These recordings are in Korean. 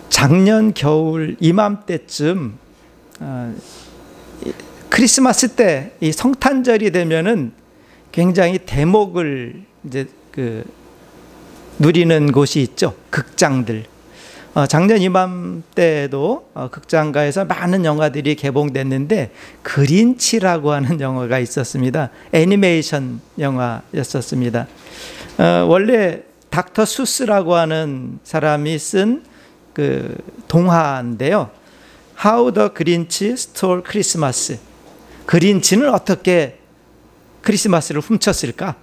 작년 겨울 이맘때쯤 크리스마스 때 이 성탄절이 되면은 굉장히 대목을 이제 누리는 곳이 있죠. 극장들. 작년 이맘때도 극장가에서 많은 영화들이 개봉됐는데 그린치라고 하는 영화가 있었습니다. 애니메이션 영화였었습니다. 원래 닥터 수스라고 하는 사람이 쓴 그 동화인데요. How the Grinch Stole Christmas. 그린치는 어떻게 크리스마스를 훔쳤을까?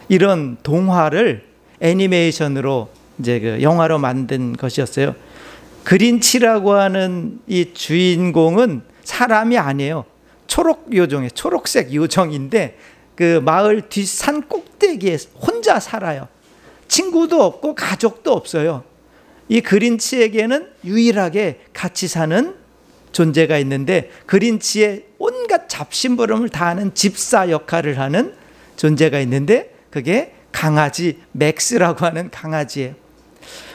이런 동화를 애니메이션으로 이제 그 영화로 만든 것이었어요. 그린치라고 하는 이 주인공은 사람이 아니에요. 초록색 요정인데 그 마을 뒷산 꼭대기에 혼자 살아요. 친구도 없고 가족도 없어요. 이 그린치에게는 유일하게 같이 사는 존재가 있는데 그린치의 온갖 잡심부름을 다하는 집사 역할을 하는 존재가 있는데 그게 강아지 맥스라고 하는 강아지예요.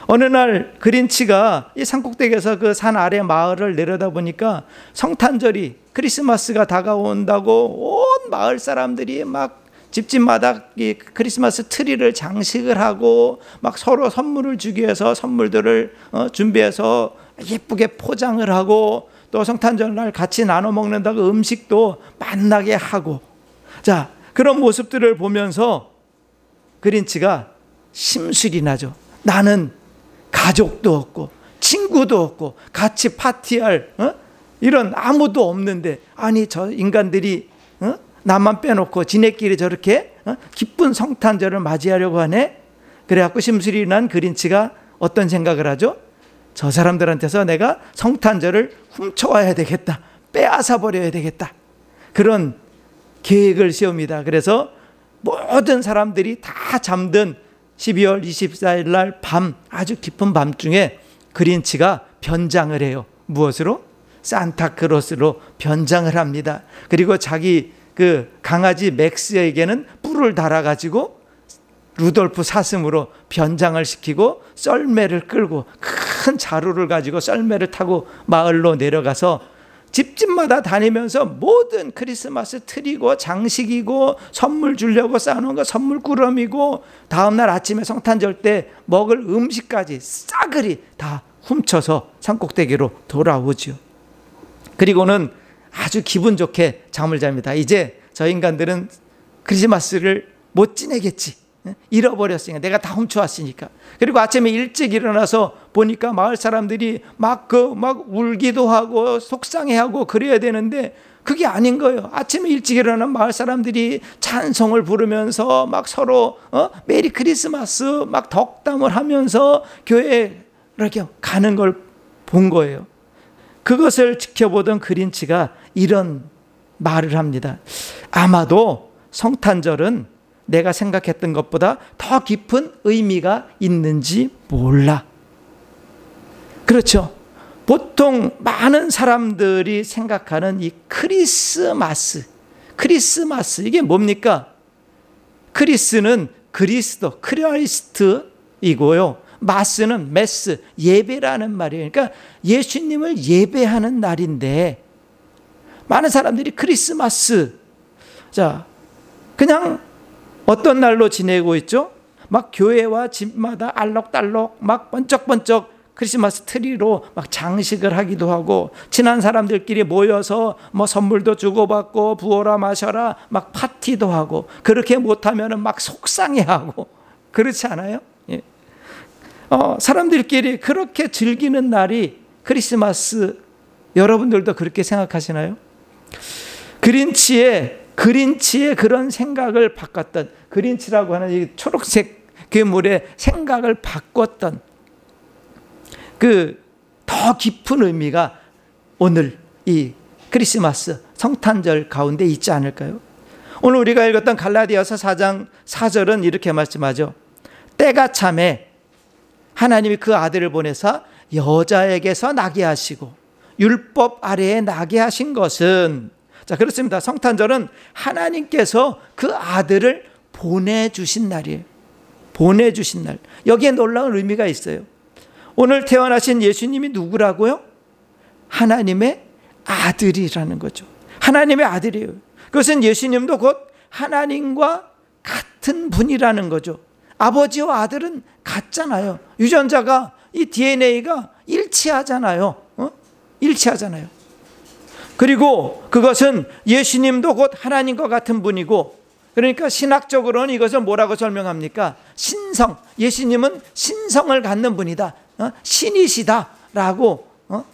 어느 날 그린치가 이 산꼭대기에서 그 산 아래 마을을 내려다보니까 성탄절이 크리스마스가 다가온다고 온 마을 사람들이 막 집집마다 이 크리스마스 트리를 장식을 하고 막 서로 선물을 주기 위해서 선물들을 준비해서 예쁘게 포장을 하고 또 성탄절 날 같이 나눠 먹는다고 음식도 맛나게 하고, 자, 그런 모습들을 보면서 그린치가 심술이 나죠. 나는 가족도 없고 친구도 없고 같이 파티할 이런 아무도 없는데, 아니 저 인간들이 나만 빼놓고 지네끼리 저렇게 기쁜 성탄절을 맞이하려고 하네. 그래갖고 심술이 난 그린치가 어떤 생각을 하죠? 저 사람들한테서 내가 성탄절을 훔쳐와야 되겠다, 빼앗아 버려야 되겠다, 그런 계획을 세웁니다. 그래서 모든 사람들이 다 잠든 12월 24일 날 밤, 아주 깊은 밤중에 그린치가 변장을 해요. 무엇으로? 산타크로스로 변장을 합니다. 그리고 자기 그 강아지 맥스에게는 뿔을 달아가지고 루돌프 사슴으로 변장을 시키고 썰매를 끌고 큰 자루를 가지고 썰매를 타고 마을로 내려가서 집집마다 다니면서 모든 크리스마스 트리고 장식이고 선물 주려고 쌓아놓은 거 선물 꾸러미고 다음날 아침에 성탄절 때 먹을 음식까지 싸그리 다 훔쳐서 산꼭대기로 돌아오죠. 그리고는 아주 기분 좋게 잠을 잡니다. 이제 저 인간들은 크리스마스를 못 지내겠지. 잃어버렸으니까, 내가 다 훔쳐왔으니까. 그리고 아침에 일찍 일어나서 보니까 마을 사람들이 막 울기도 하고 속상해하고 그래야 되는데 그게 아닌 거예요. 아침에 일찍 일어난 마을 사람들이 찬송을 부르면서 막 서로 메리 크리스마스 막 덕담을 하면서 교회에 이렇게 가는 걸 본 거예요. 그것을 지켜보던 그린치가 이런 말을 합니다. 아마도 성탄절은 내가 생각했던 것보다 더 깊은 의미가 있는지 몰라. 그렇죠. 보통 많은 사람들이 생각하는 이 크리스마스 이게 뭡니까? 크리스는 그리스도, 크라이스트이고요. 마스는 메스, 예배라는 말이에요. 그러니까 예수님을 예배하는 날인데 많은 사람들이 크리스마스, 자, 그냥 어떤 날로 지내고 있죠? 막 교회와 집마다 알록달록 막 번쩍번쩍 크리스마스 트리로 막 장식을 하기도 하고 친한 사람들끼리 모여서 뭐 선물도 주고받고 부어라 마셔라 막 파티도 하고, 그렇게 못하면 막 속상해하고, 그렇지 않아요? 예. 사람들끼리 그렇게 즐기는 날이 크리스마스. 여러분들도 그렇게 생각하시나요? 그린치의 그런 생각을 바꿨던, 그린치라고 하는 이 초록색 괴물의 생각을 바꿨던 그 더 깊은 의미가 오늘 이 크리스마스 성탄절 가운데 있지 않을까요? 오늘 우리가 읽었던 갈라디아서 4장 4절은 이렇게 말씀하죠. 때가 참에 하나님이 그 아들을 보내사 여자에게서 나게 하시고 율법 아래에 나게 하신 것은, 자, 그렇습니다. 성탄절은 하나님께서 그 아들을 보내주신 날이에요. 보내주신 날. 여기에 놀라운 의미가 있어요. 오늘 태어나신 예수님이 누구라고요? 하나님의 아들이라는 거죠. 하나님의 아들이에요. 그것은 예수님도 곧 하나님과 같은 분이라는 거죠. 아버지와 아들은 같잖아요. 유전자가, 이 DNA가 일치하잖아요. 일치하잖아요. 그리고 그것은 예수님도 곧 하나님과 같은 분이고, 그러니까 신학적으로는 이것을 뭐라고 설명합니까? 신성. 예수님은 신성을 갖는 분이다. 신이시다라고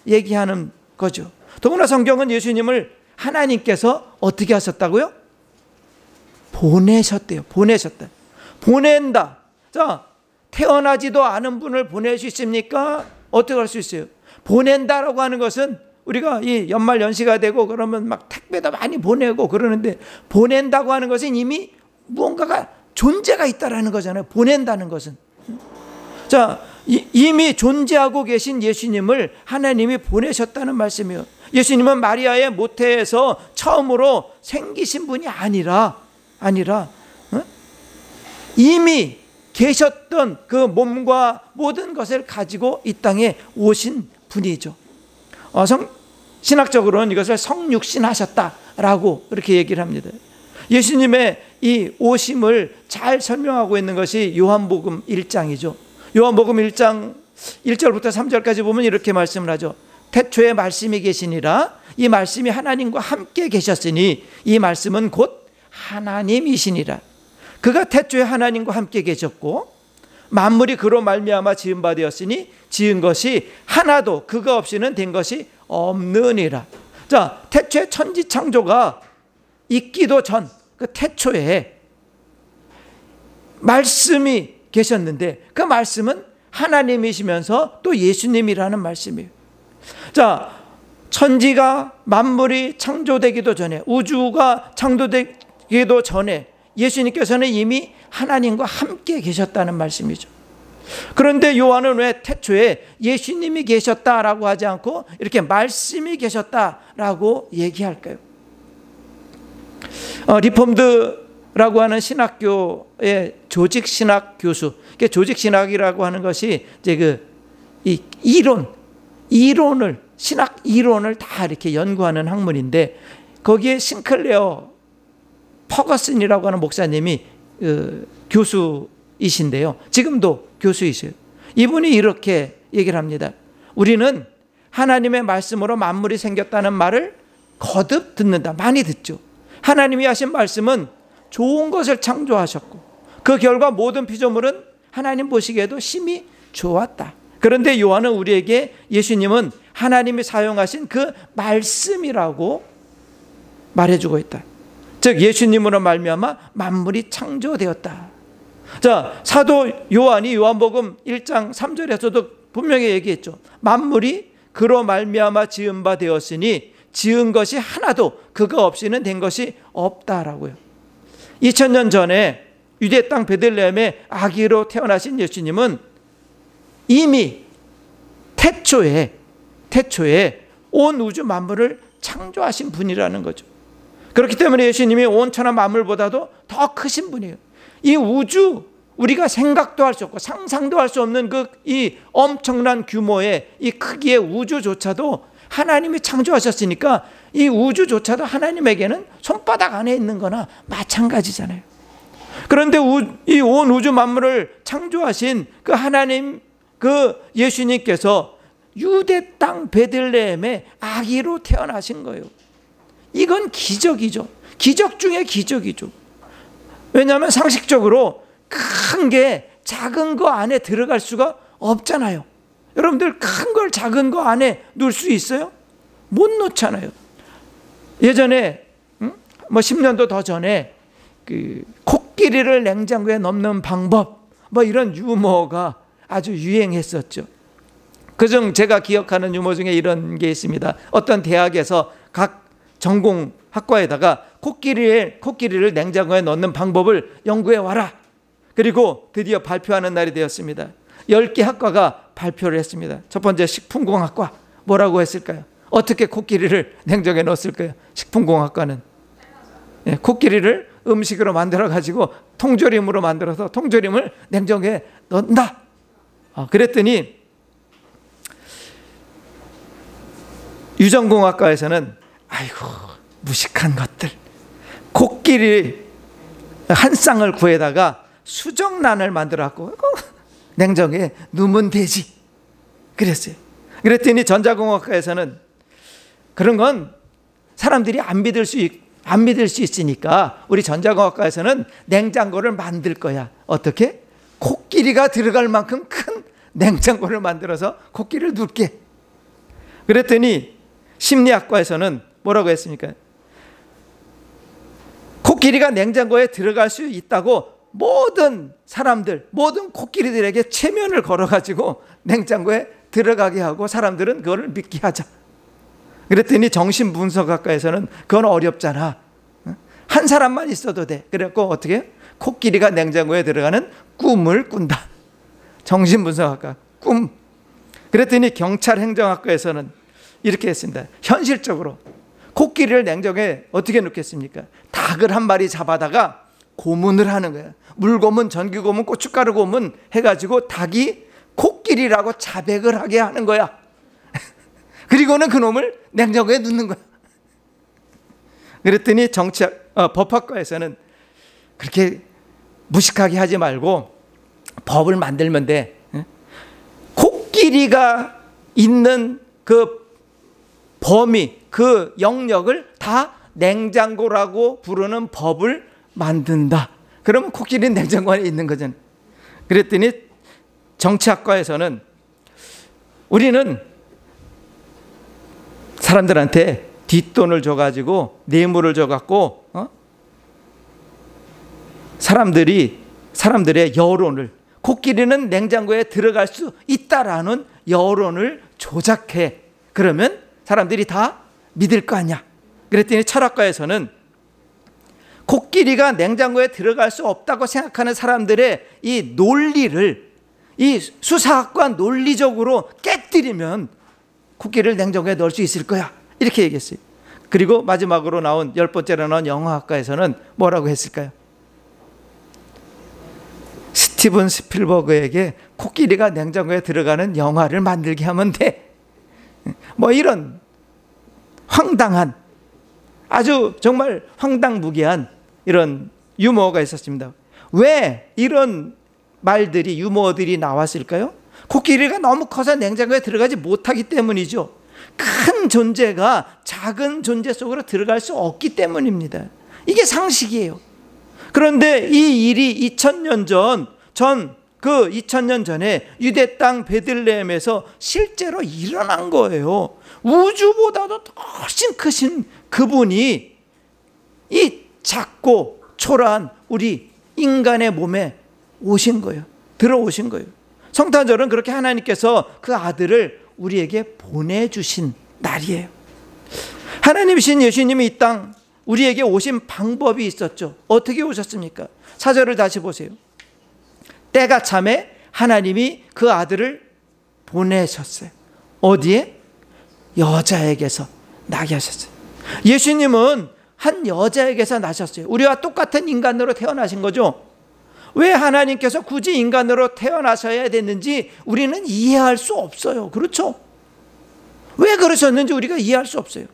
얘기하는 거죠. 더구나 성경은 예수님을 하나님께서 어떻게 하셨다고요? 보내셨대요. 보내셨다. 보낸다. 자, 태어나지도 않은 분을 보낼 수 있습니까? 어떻게 할 수 있어요? 보낸다라고 하는 것은 우리가 이 연말 연시가 되고 그러면 막 택배도 많이 보내고 그러는데, 보낸다고 하는 것은 이미 무언가가 존재가 있다라는 거잖아요. 보낸다는 것은. 자, 이미 존재하고 계신 예수님을 하나님이 보내셨다는 말씀이에요. 예수님은 마리아의 모태에서 처음으로 생기신 분이 아니라 이미 계셨던 그 몸과 모든 것을 가지고 이 땅에 오신 분이죠. 신학적으로는 이것을 성육신하셨다라고 이렇게 얘기를 합니다. 예수님의 이 오심을 잘 설명하고 있는 것이 요한복음 1장이죠. 요한복음 1장 1절부터 3절까지 보면 이렇게 말씀을 하죠. 태초에 말씀이 계시니라. 이 말씀이 하나님과 함께 계셨으니 이 말씀은 곧 하나님이시니라. 그가 태초에 하나님과 함께 계셨고 만물이 그로 말미암아 지은 바 되었으니 지은 것이 하나도 그가 없이는 된 것이 없느니라. 자, 태초에 천지 창조가 있기도 전 그 태초에 말씀이 계셨는데 그 말씀은 하나님이시면서 또 예수님이라는 말씀이에요. 자, 천지가 만물이 창조되기도 전에, 우주가 창조되기도 전에 예수님께서는 이미 하나님과 함께 계셨다는 말씀이죠. 그런데 요한은 왜 태초에 예수님이 계셨다라고 하지 않고 이렇게 말씀이 계셨다라고 얘기할까요? 리폼드라고 하는 신학교의 조직신학 교수, 조직신학이라고 하는 것이 이제 이 이론을, 신학 이론을 다 이렇게 연구하는 학문인데, 거기에 싱클레어 퍼거슨이라고 하는 목사님이 교수이신데요. 지금도 교수이세요. 이분이 이렇게 얘기를 합니다. 우리는 하나님의 말씀으로 만물이 생겼다는 말을 거듭 듣는다. 많이 듣죠. 하나님이 하신 말씀은 좋은 것을 창조하셨고 그 결과 모든 피조물은 하나님 보시기에도 심히 좋았다. 그런데 요한은 우리에게 예수님은 하나님이 사용하신 그 말씀이라고 말해주고 있다. 즉 예수님으로 말미암아 만물이 창조되었다. 자, 사도 요한이 요한복음 1장 3절에서도 분명히 얘기했죠. 만물이 그로 말미암아 지은 바 되었으니 지은 것이 하나도 그가 없이는 된 것이 없다라고요. 2000년 전에 유대 땅 베들레헴의 아기로 태어나신 예수님은 이미 태초에 온 우주 만물을 창조하신 분이라는 거죠. 그렇기 때문에 예수님이 온 천하 만물보다도 더 크신 분이에요. 이 우주, 우리가 생각도 할 수 없고 상상도 할 수 없는 이 엄청난 규모의 이 크기의 우주조차도 하나님이 창조하셨으니까 이 우주조차도 하나님에게는 손바닥 안에 있는 거나 마찬가지잖아요. 그런데 이 온 우주 만물을 창조하신 그 하나님, 그 예수님께서 유대 땅 베들레헴의 아기로 태어나신 거예요. 이건 기적이죠. 기적 중에 기적이죠. 왜냐하면 상식적으로 큰 게 작은 거 안에 들어갈 수가 없잖아요. 여러분들 큰 걸 작은 거 안에 넣을 수 있어요? 못 넣잖아요. 예전에 뭐 10년도 더 전에 그 코끼리를 냉장고에 넣는 방법, 뭐 이런 유머가 아주 유행했었죠. 그중 제가 기억하는 유머 중에 이런 게 있습니다. 어떤 대학에서 각 전공 학과에다가 코끼리를 냉장고에 넣는 방법을 연구해 와라. 그리고 드디어 발표하는 날이 되었습니다. 10개 학과가 발표를 했습니다. 첫 번째 식품공학과. 뭐라고 했을까요? 어떻게 코끼리를 냉장고에 넣었을까요? 식품공학과는 코끼리를 음식으로 만들어 가지고 통조림으로 만들어서 통조림을 냉장고에 넣는다. 그랬더니 유전공학과에서는 아이고 무식한 것들, 코끼리 한 쌍을 구해다가 수정란을 만들어갖고 냉장고에 넣으면 되지 그랬어요. 그랬더니 전자공학과에서는 그런 건 사람들이 안 믿을 수 있으니까 우리 전자공학과에서는 냉장고를 만들 거야. 어떻게? 코끼리가 들어갈 만큼 큰 냉장고를 만들어서 코끼리를 넣게. 그랬더니 심리학과에서는 뭐라고 했습니까? 코끼리가 냉장고에 들어갈 수 있다고 모든 사람들, 모든 코끼리들에게 체면을 걸어가지고 냉장고에 들어가게 하고 사람들은 그걸 믿게 하자. 그랬더니 정신분석학과에서는 그건 어렵잖아. 한 사람만 있어도 돼. 그래갖고 어떻게 해요? 코끼리가 냉장고에 들어가는 꿈을 꾼다. 정신분석학과 꿈. 그랬더니 경찰행정학과에서는 이렇게 했습니다. 현실적으로 코끼리를 냉장고에 어떻게 넣겠습니까? 닭을 한 마리 잡아다가 고문을 하는 거야. 물고문, 전기고문, 고춧가루 고문 해가지고 닭이 코끼리라고 자백을 하게 하는 거야. 그리고는 그놈을 냉장고에 넣는 거야. 그랬더니 법학과에서는 그렇게 무식하게 하지 말고 법을 만들면 돼. 코끼리가 있는 그 범위, 그 영역을 다 냉장고라고 부르는 법을 만든다. 그러면 코끼리는 냉장고 안에 있는 거잖아요. 그랬더니 정치학과에서는 우리는 사람들한테 뒷돈을 줘가지고 뇌물을 줘갖고 사람들의 여론을, 코끼리는 냉장고에 들어갈 수 있다라는 여론을 조작해. 그러면 사람들이 다 믿을 거 아니야. 그랬더니 철학과에서는 코끼리가 냉장고에 들어갈 수 없다고 생각하는 사람들의 이 논리를, 이 수사학과 논리적으로 깨뜨리면 코끼리를 냉장고에 넣을 수 있을 거야. 이렇게 얘기했어요. 그리고 마지막으로 나온 10번째로 나온 영화학과에서는 뭐라고 했을까요? 스티븐 스필버그에게 코끼리가 냉장고에 들어가는 영화를 만들게 하면 돼. 뭐 이런 황당한, 아주 정말 황당무계한 이런 유머가 있었습니다. 왜 이런 말들이, 유머들이 나왔을까요? 코끼리가 너무 커서 냉장고에 들어가지 못하기 때문이죠. 큰 존재가 작은 존재 속으로 들어갈 수 없기 때문입니다. 이게 상식이에요. 그런데 이 일이 2000년 그 2000년 전에 유대 땅 베들레헴에서 실제로 일어난 거예요. 우주보다도 훨씬 크신 그분이 이 작고 초라한 우리 인간의 몸에 오신 거예요. 들어오신 거예요. 성탄절은 그렇게 하나님께서 그 아들을 우리에게 보내주신 날이에요. 하나님이신 예수님이 이 땅 우리에게 오신 방법이 있었죠. 어떻게 오셨습니까? 4절을 다시 보세요. 때가 참에 하나님이 그 아들을 보내셨어요. 어디에? 여자에게서 나게 하셨어요. 예수님은 한 여자에게서 나셨어요. 우리와 똑같은 인간으로 태어나신 거죠. 왜 하나님께서 굳이 인간으로 태어나셔야 됐는지 우리는 이해할 수 없어요. 그렇죠? 왜 그러셨는지 우리가 이해할 수 없어요.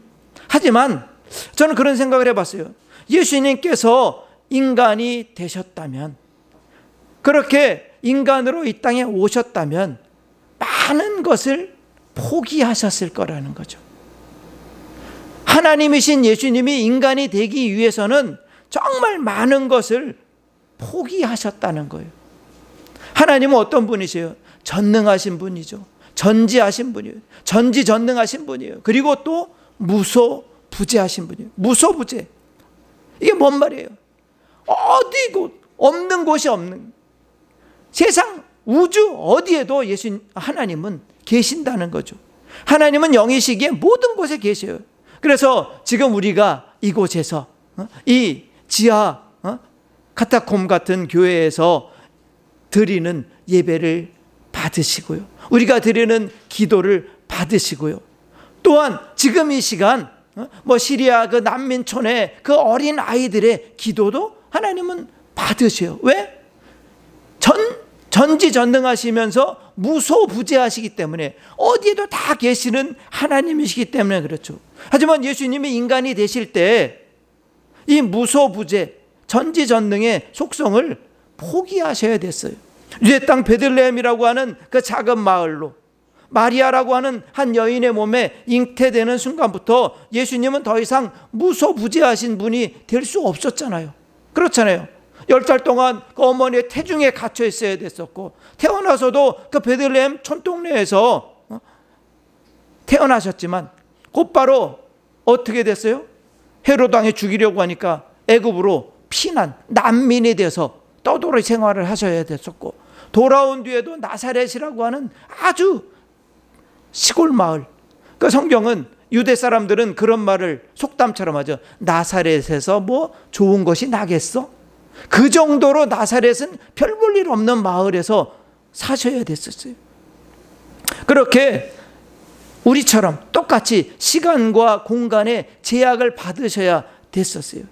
하지만 저는 그런 생각을 해봤어요. 예수님께서 인간이 되셨다면, 그렇게 인간으로 이 땅에 오셨다면 많은 것을 포기하셨을 거라는 거죠. 하나님이신 예수님이 인간이 되기 위해서는 정말 많은 것을 포기하셨다는 거예요. 하나님은 어떤 분이세요? 전능하신 분이죠. 전지하신 분이에요. 전지전능하신 분이에요. 그리고 또 무소부재하신 분이에요. 무소부재. 이게 뭔 말이에요? 어디 없는 곳이 없는, 세상 우주 어디에도 하나님은 계신다는 거죠. 하나님은 영이시기에 모든 곳에 계셔요. 그래서 지금 우리가 이곳에서 이 지하 카타콤 같은 교회에서 드리는 예배를 받으시고요, 우리가 드리는 기도를 받으시고요, 또한 지금 이 시간 시리아 그 난민촌의 그 어린 아이들의 기도도 하나님은 받으세요. 왜? 전 전지전능하시면서 무소부재하시기 때문에 어디에도 다 계시는 하나님이시기 때문에 그렇죠. 하지만 예수님이 인간이 되실 때 이 무소부재 전지전능의 속성을 포기하셔야 됐어요. 유대 땅 베들레헴이라고 하는 그 작은 마을로 마리아라고 하는 한 여인의 몸에 잉태되는 순간부터 예수님은 더 이상 무소부재하신 분이 될 수 없었잖아요. 그렇잖아요. 10달 동안 그 어머니의 태중에 갇혀 있어야 됐었고, 태어나서도 그 베들레헴 촌동네에서 태어나셨지만 곧바로 어떻게 됐어요? 헤롯 왕이 죽이려고 하니까 애굽으로 피난, 난민이 돼서 떠돌이 생활을 하셔야 됐었고, 돌아온 뒤에도 나사렛이라고 하는 아주 시골 마을, 그 성경은 유대 사람들은 그런 말을 속담처럼 하죠. 나사렛에서 뭐 좋은 것이 나겠어? 그 정도로 나사렛은 별 볼 일 없는 마을에서 사셔야 됐었어요. 그렇게 우리처럼 똑같이 시간과 공간의 제약을 받으셔야 됐었어요.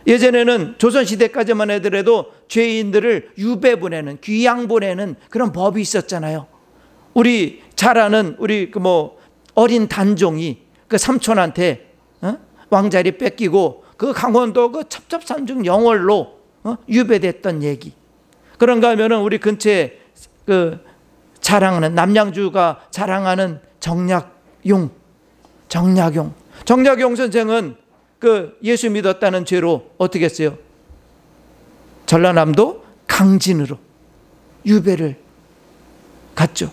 예전에는 조선시대까지만 하더라도 죄인들을 유배 보내는, 귀양 보내는 그런 법이 있었잖아요. 우리 잘 아는 우리 어린 단종이 그 삼촌한테 왕자리 뺏기고 그 강원도 그 첩첩산중 영월로 유배됐던 얘기. 그런가 하면은 우리 근처에 그 자랑하는 남양주가 자랑하는 정약용 선생은 그 예수 믿었다는 죄로 어떻게 했어요? 전라남도 강진으로 유배를 갔죠.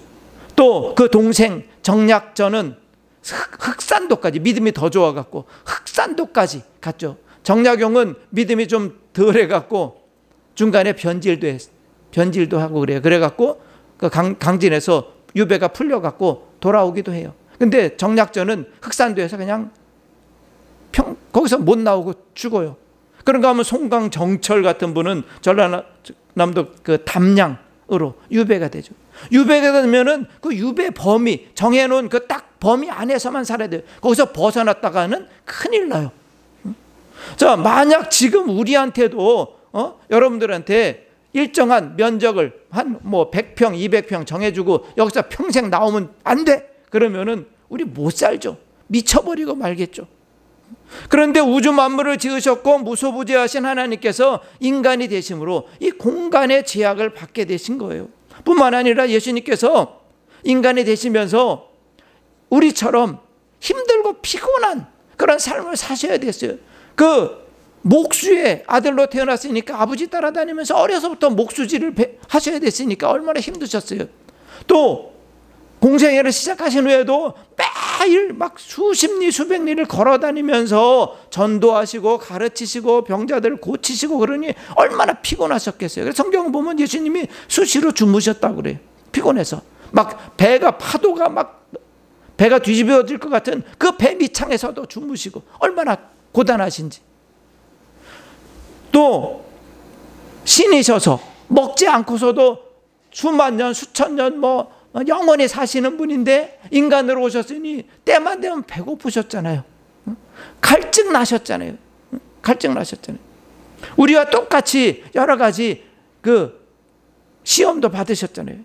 또 그 동생 정약전은 흑산도까지, 믿음이 더 좋아갖고 흑산도까지 갔죠. 정약용은 믿음이 좀 덜해갖고 중간에 변질도 하고 그래요. 그래갖고 그 강진에서 유배가 풀려갖고 돌아오기도 해요. 근데 정약전은 흑산도에서 그냥 거기서 못 나오고 죽어요. 그런가 하면 송강정철 같은 분은 전라남도 그 담양으로 유배가 되죠. 유배가 되면은 그 유배 범위, 정해놓은 그 딱 범위 안에서만 살아야 돼요. 거기서 벗어났다가는 큰일 나요. 자, 만약 지금 우리한테도 여러분들한테 일정한 면적을 한 100평, 200평 정해주고 여기서 평생 나오면 안 돼. 그러면은 우리 못 살죠. 미쳐버리고 말겠죠. 그런데 우주 만물을 지으셨고 무소부재하신 하나님께서 인간이 되심으로 이 공간의 제약을 받게 되신 거예요. 뿐만 아니라 예수님께서 인간이 되시면서 우리처럼 힘들고 피곤한 그런 삶을 사셔야 됐어요. 그 목수의 아들로 태어났으니까 아버지 따라다니면서 어려서부터 목수질을 하셔야 됐으니까 얼마나 힘드셨어요. 또 공생애를 시작하신 후에도 매일 막 수십 리 수백 리를 걸어다니면서 전도하시고 가르치시고 병자들을 고치시고 그러니 얼마나 피곤하셨겠어요. 그래서 성경을 보면 예수님이 수시로 주무셨다고 그래요. 피곤해서 막 파도가 막 배가 뒤집어질 것 같은 그 배 밑창에서도 주무시고 얼마나 고단하신지. 또 신이셔서 먹지 않고서도 수만 년 수천 년 영원히 사시는 분인데 인간으로 오셨으니 때만 되면 배고프셨잖아요. 갈증 나셨잖아요. 우리와 똑같이 여러 가지 그 시험도 받으셨잖아요.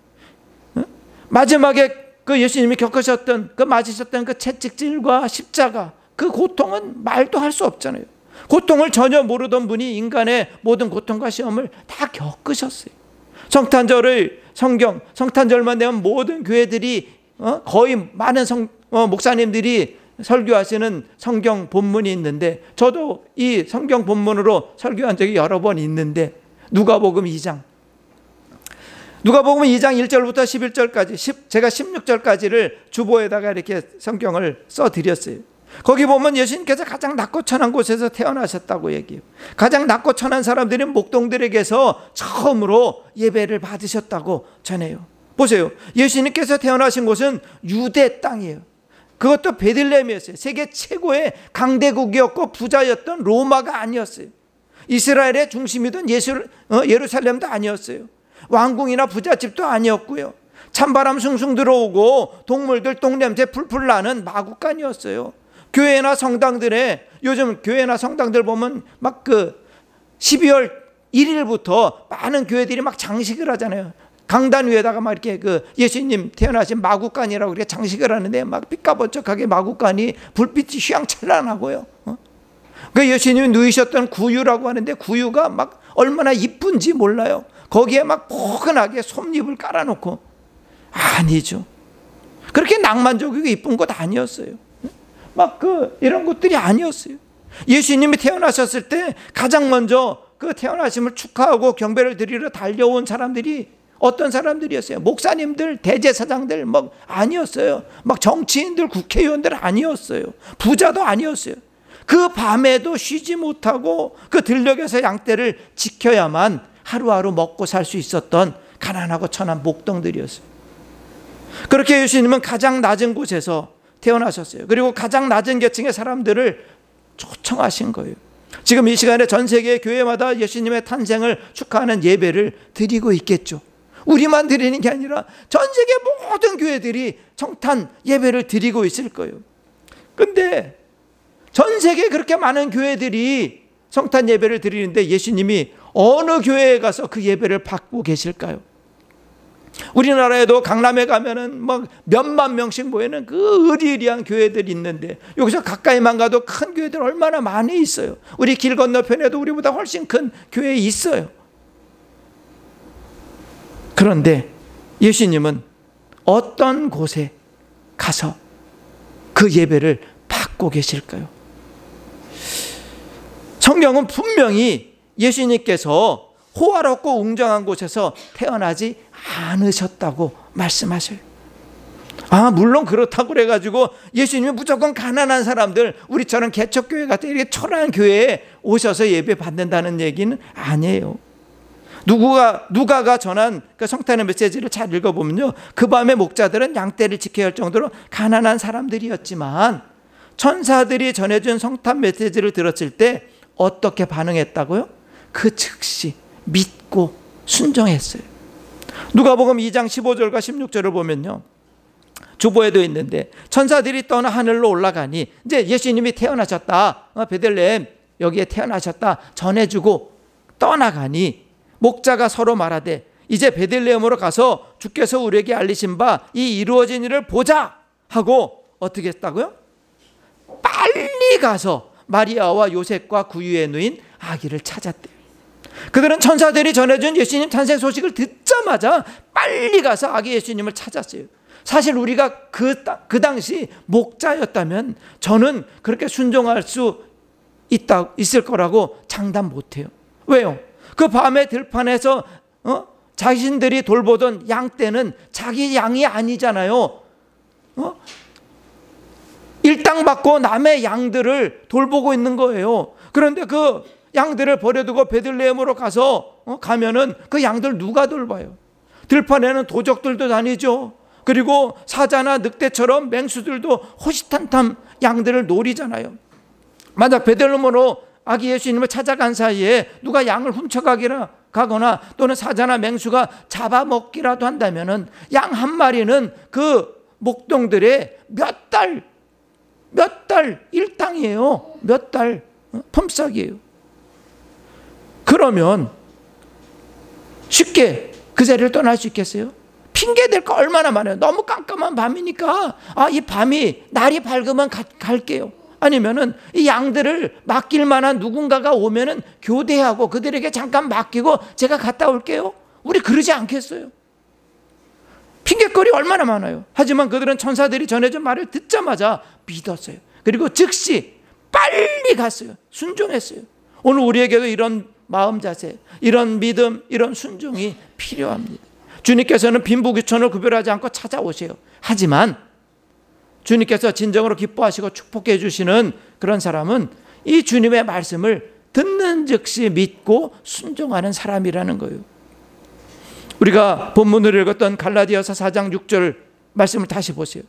마지막에 그 예수님이 겪으셨던 맞으셨던 그 채찍질과 십자가, 그 고통은 말도 할 수 없잖아요. 고통을 전혀 모르던 분이 인간의 모든 고통과 시험을 다 겪으셨어요. 성탄절만 되면 모든 교회들이 거의 많은 목사님들이 설교하시는 성경 본문이 있는데, 저도 이 성경 본문으로 설교한 적이 여러 번 있는데, 누가복음 2장 1절부터 11절까지 제가 16절까지를 주보에다가 이렇게 성경을 써드렸어요. 거기 보면 예수님께서 가장 낮고 천한 곳에서 태어나셨다고 얘기해요. 가장 낮고 천한 사람들이 목동들에게서 처음으로 예배를 받으셨다고 전해요. 보세요. 예수님께서 태어나신 곳은 유대 땅이에요. 그것도 베들레헴이었어요. 세계 최고의 강대국이었고 부자였던 로마가 아니었어요. 이스라엘의 중심이던 예루살렘도 아니었어요. 왕궁이나 부잣집도 아니었고요. 찬바람 숭숭 들어오고 동물들 똥냄새 풀풀 나는 마구간이었어요. 교회나 성당들에, 요즘 교회나 성당들 보면 막 12월 1일부터 많은 교회들이 막 장식을 하잖아요. 강단 위에다가 막 이렇게 그 예수님 태어나신 마구간이라고 이렇게 장식을 하는데 막 삐까번쩍하게 마구간이 불빛이 휘황찬란하고요. 그 예수님이 누이셨던 구유라고 하는데 구유가 막 얼마나 이쁜지 몰라요. 거기에 막 포근하게 솜잎을 깔아놓고. 아니죠. 그렇게 낭만적이고 이쁜 곳 아니었어요. 막 이런 곳들이 아니었어요. 예수님이 태어나셨을 때 가장 먼저 그 태어나심을 축하하고 경배를 드리러 달려온 사람들이 어떤 사람들이었어요? 목사님들, 대제사장들 막 아니었어요. 막 정치인들, 국회의원들 아니었어요. 부자도 아니었어요. 그 밤에도 쉬지 못하고 그 들녘에서 양떼를 지켜야만 하루하루 먹고 살 수 있었던 가난하고 천한 목동들이었어요. 그렇게 예수님은 가장 낮은 곳에서 태어나셨어요. 그리고 가장 낮은 계층의 사람들을 초청하신 거예요. 지금 이 시간에 전 세계 교회마다 예수님의 탄생을 축하하는 예배를 드리고 있겠죠. 우리만 드리는 게 아니라 전 세계 모든 교회들이 성탄 예배를 드리고 있을 거예요. 근데 전 세계 그렇게 많은 교회들이 성탄 예배를 드리는데 예수님이 어느 교회에 가서 그 예배를 받고 계실까요? 우리나라에도 강남에 가면은 막 몇만 명씩 모이는 그 으리으리한 교회들이 있는데 여기서 가까이만 가도 큰 교회들 얼마나 많이 있어요. 우리 길 건너편에도 우리보다 훨씬 큰 교회 있어요. 그런데 예수님은 어떤 곳에 가서 그 예배를 받고 계실까요? 성경은 분명히 예수님께서 호화롭고 웅장한 곳에서 태어나지 않으셨다고 말씀하셔요. 물론 그렇다고 그래가지고 예수님이 무조건 가난한 사람들, 우리처럼 개척교회 같은 이렇게 초라한 교회에 오셔서 예배 받는다는 얘기는 아니에요. 누가가 전한 그 성탄의 메시지를 잘 읽어보면요, 그 밤에 목자들은 양떼를 지켜야 할 정도로 가난한 사람들이었지만 천사들이 전해준 성탄 메시지를 들었을 때 어떻게 반응했다고요? 그 즉시 믿고 순종했어요. 누가복음 2장 15절과 16절을 보면요, 주보에도 있는데 천사들이 떠나 하늘로 올라가니 이제 예수님이 태어나셨다, 베들레헴 여기에 태어나셨다 전해주고 떠나가니 목자가 서로 말하되 이제 베들레헴으로 가서 주께서 우리에게 알리신 바 이 이루어진 일을 보자 하고 어떻게 했다고요? 빨리 가서 마리아와 요셉과 구유에 누인 아기를 찾았대요. 그들은 천사들이 전해준 예수님 탄생 소식을 듣자마자 빨리 가서 아기 예수님을 찾았어요. 사실 우리가 그 당시 목자였다면 저는 그렇게 순종할 수 있을 거라고 장담 못해요. 왜요? 그 밤에 들판에서 자신들이 돌보던 양떼는 자기 양이 아니잖아요. 일당받고 남의 양들을 돌보고 있는 거예요. 그런데 그 양들을 버려두고 베들레헴으로 가면은 그 양들 누가 돌봐요? 들판에는 도적들도 다니죠. 그리고 사자나 늑대처럼 맹수들도 호시탐탐 양들을 노리잖아요. 만약 베들레헴으로 아기 예수님을 찾아간 사이에 누가 양을 훔쳐가거나 또는 사자나 맹수가 잡아먹기라도 한다면은 양 한 마리는 그 목동들의 몇 달 일당이에요. 몇 달 품삯이에요. 그러면 쉽게 그 자리를 떠날 수 있겠어요? 핑계댈 거 얼마나 많아요. 너무 깜깜한 밤이니까 이 밤이 날이 밝으면 갈게요. 아니면은 이 양들을 맡길 만한 누군가가 오면은 교대하고 그들에게 잠깐 맡기고 제가 갔다 올게요. 우리 그러지 않겠어요? 핑계거리 얼마나 많아요. 하지만 그들은 천사들이 전해준 말을 듣자마자 믿었어요. 그리고 즉시 빨리 갔어요. 순종했어요. 오늘 우리에게도 이런 마음 자세, 이런 믿음, 이런 순종이 필요합니다. 주님께서는 빈부귀천을 구별하지 않고 찾아오세요. 하지만 주님께서 진정으로 기뻐하시고 축복해 주시는 그런 사람은 이 주님의 말씀을 듣는 즉시 믿고 순종하는 사람이라는 거예요. 우리가 본문을 읽었던 갈라디아서 4장 6절 말씀을 다시 보세요.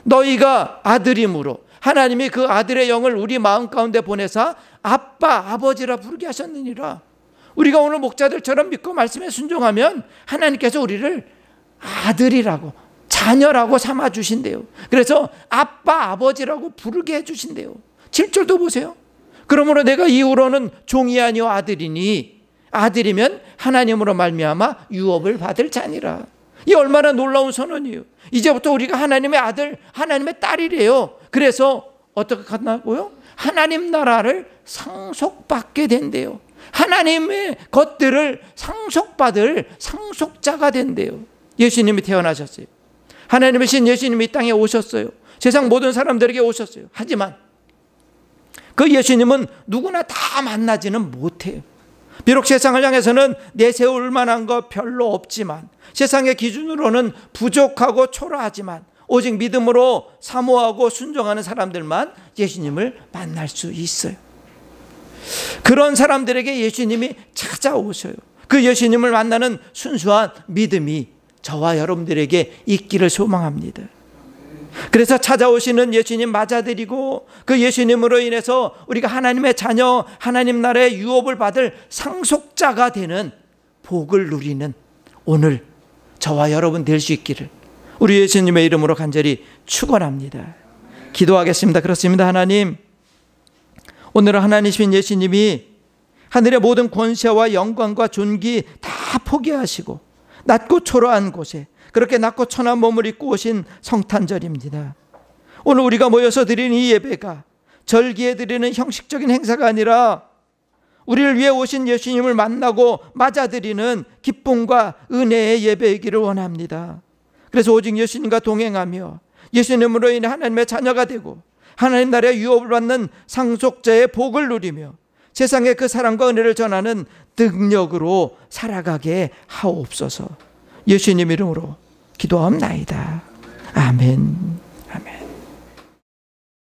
너희가 아들임으로 하나님이 그 아들의 영을 우리 마음 가운데 보내사 아빠, 아버지라 부르게 하셨느니라. 우리가 오늘 목자들처럼 믿고 말씀에 순종하면 하나님께서 우리를 아들이라고, 자녀라고 삼아 주신대요. 그래서 아빠, 아버지라고 부르게 해 주신대요. 7절도 보세요. 그러므로 내가 이후로는 종이 아니요 아들이니 아들이면 하나님으로 말미암아 유업을 받을 자니라. 이 얼마나 놀라운 선언이에요. 이제부터 우리가 하나님의 아들, 하나님의 딸이래요. 그래서 어떻게 한다고요? 하나님 나라를 상속받게 된대요. 하나님의 것들을 상속받을 상속자가 된대요. 예수님이 태어나셨어요. 하나님의 신 예수님이 이 땅에 오셨어요. 세상 모든 사람들에게 오셨어요. 하지만 그 예수님은 누구나 다 만나지는 못해요. 비록 세상을 향해서는 내세울 만한 거 별로 없지만, 세상의 기준으로는 부족하고 초라하지만, 오직 믿음으로 사모하고 순종하는 사람들만 예수님을 만날 수 있어요. 그런 사람들에게 예수님이 찾아오셔요. 그 예수님을 만나는 순수한 믿음이 저와 여러분들에게 있기를 소망합니다. 그래서 찾아오시는 예수님 맞아드리고, 그 예수님으로 인해서 우리가 하나님의 자녀, 하나님 나라의 유업을 받을 상속자가 되는 복을 누리는 오늘 저와 여러분 될 수 있기를 우리 예수님의 이름으로 간절히 축원합니다. 기도하겠습니다. 그렇습니다. 하나님, 오늘은 하나님이신 예수님이 하늘의 모든 권세와 영광과 존귀 다 포기하시고 낮고 초라한 곳에 그렇게 낮고 천한 몸을 입고 오신 성탄절입니다. 오늘 우리가 모여서 드리는 이 예배가 절기에 드리는 형식적인 행사가 아니라 우리를 위해 오신 예수님을 만나고 맞아드리는 기쁨과 은혜의 예배이기를 원합니다. 그래서 오직 예수님과 동행하며 예수님으로 인해 하나님의 자녀가 되고 하나님 나라의 유업을 받는 상속자의 복을 누리며 세상에 그 사랑과 은혜를 전하는 능력으로 살아가게 하옵소서. 예수님 이름으로 기도하옵나이다. 아멘.